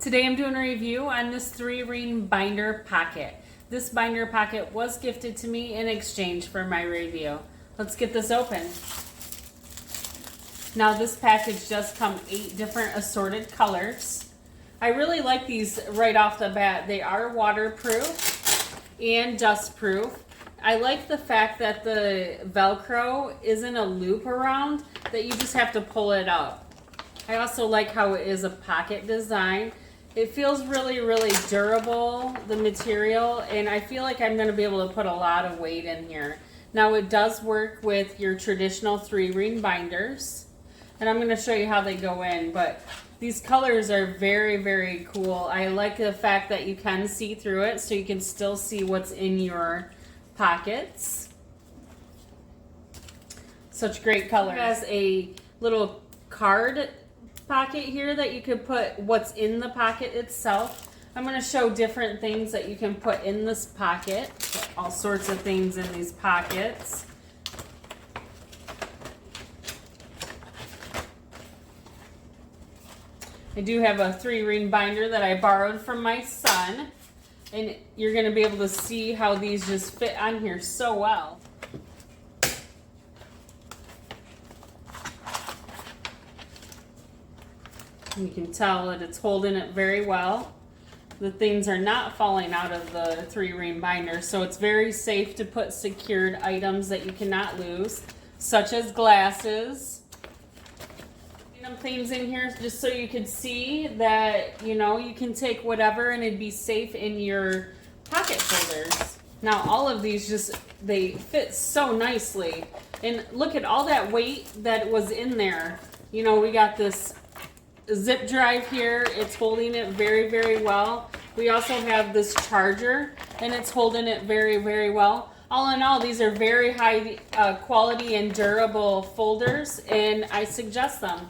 Today I'm doing a review on this 3-ring binder pocket. This binder pocket was gifted to me in exchange for my review. Let's get this open. Now this package does come 8 different assorted colors. I really like these right off the bat. They are waterproof and dustproof. I like the fact that the Velcro isn't a loop around, that you just have to pull it up. I also like how it is a pocket design. It feels really, really durable, the material, and I feel like I'm going to be able to put a lot of weight in here. Now it does work with your traditional 3-ring binders, and I'm going to show you how they go in, but these colors are very, very cool. I like the fact that you can see through it, so you can still see what's in your pockets. Such great colors. It has a little card pocket here that you could put what's in the pocket itself. I'm going to show different things that you can put in this pocket. All sorts of things in these pockets. I do have a 3-ring binder that I borrowed from my son, and you're going to be able to see how these just fit on here so well. You can tell that it's holding it very well. The things are not falling out of the 3-ring binder, so it's very safe to put secured items that you cannot lose, such as glasses. Things in here just so you can see that, you know, you can take whatever and it'd be safe in your pocket holders. Now all of these they fit so nicely, and look at all that weight that was in there. You know, we got this zip drive here. It's holding it very, very well. We also have this charger, and it's holding it very, very well. All in all, these are very high quality and durable folders, and I suggest them.